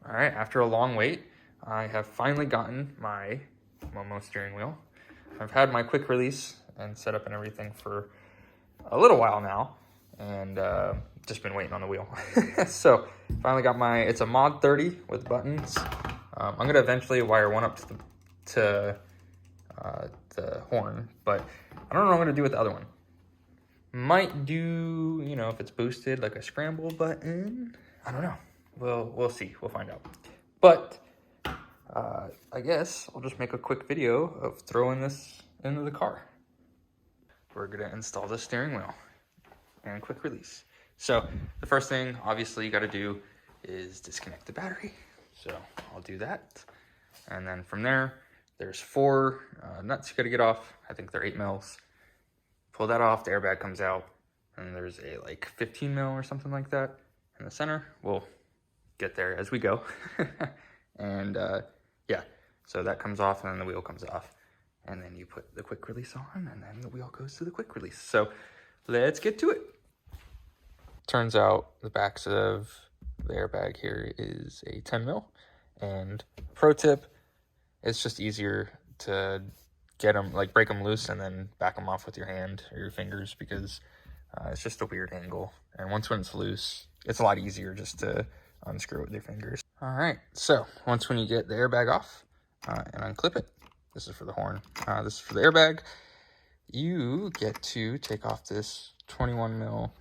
All right, after a long wait, I have finally gotten my Momo steering wheel. I've had my quick release and set up and everything for a little while now, and just been waiting on the wheel. So finally got it's a Mod 30 with buttons. I'm gonna eventually wire one up to the horn, but I don't know what I'm gonna do with the other one. Might do, you know, if it's boosted, like a scramble button. I don't know. We'll see. We'll find out. But I guess I'll just make a quick video of throwing this into the car. We're gonna install the steering wheel and quick release. So the first thing, obviously, you got to do is disconnect the battery. So I'll do that, and then from there, there's 4 nuts you got to get off. I think they're 8 mils. Pull that off, the airbag comes out, and there's a like 15 mil or something like that in the center. We'll get there as we go. And yeah, so that comes off, and then the wheel comes off, and then you put the quick release on, and then the wheel goes to the quick release. So let's get to it. Turns out the backs of the airbag here is a 10 mil, and pro tip, it's just easier to get them, like break them loose and then back them off with your hand or your fingers, because it's just a weird angle. And when it's loose, it's a lot easier just to unscrew it with your fingers. All right, so when you get the airbag off and unclip it, this is for the horn, this is for the airbag, you get to take off this 21 mil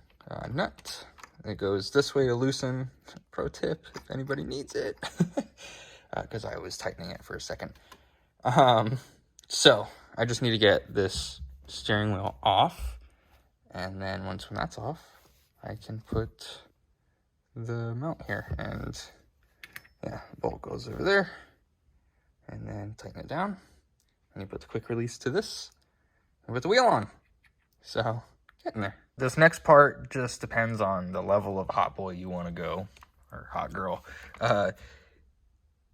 nut. It goes this way to loosen. Pro tip, if anybody needs it, because I was tightening it for a second. So I just need to get this steering wheel off, and then when that's off, I can put the mount here, and yeah, the bolt goes over there, and then tighten it down, and you put the quick release to this, and put the wheel on. So getting there. This next part just depends on the level of hot boy you want to go, or hot girl.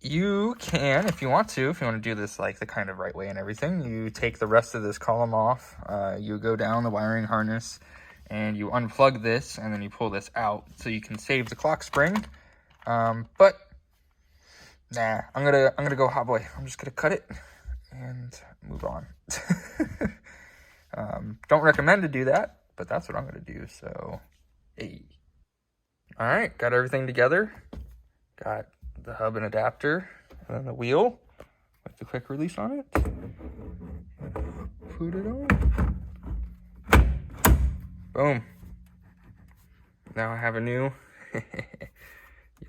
You can, if you want to do this like the kind of right way and everything, you take the rest of this column off, you go down the wiring harness, and you unplug this, and then you pull this out so you can save the clock spring. But nah, I'm gonna go hot boy. I'm just gonna cut it and move on. Don't recommend to do that, but that's what I'm gonna do. So, hey. All right, got everything together. Got the hub and adapter, and then the wheel with the quick release on it. Put it on. Boom. Now I have a new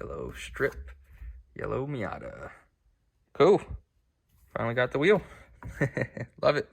yellow strip, yellow Miata. Cool. Finally got the wheel. Love it.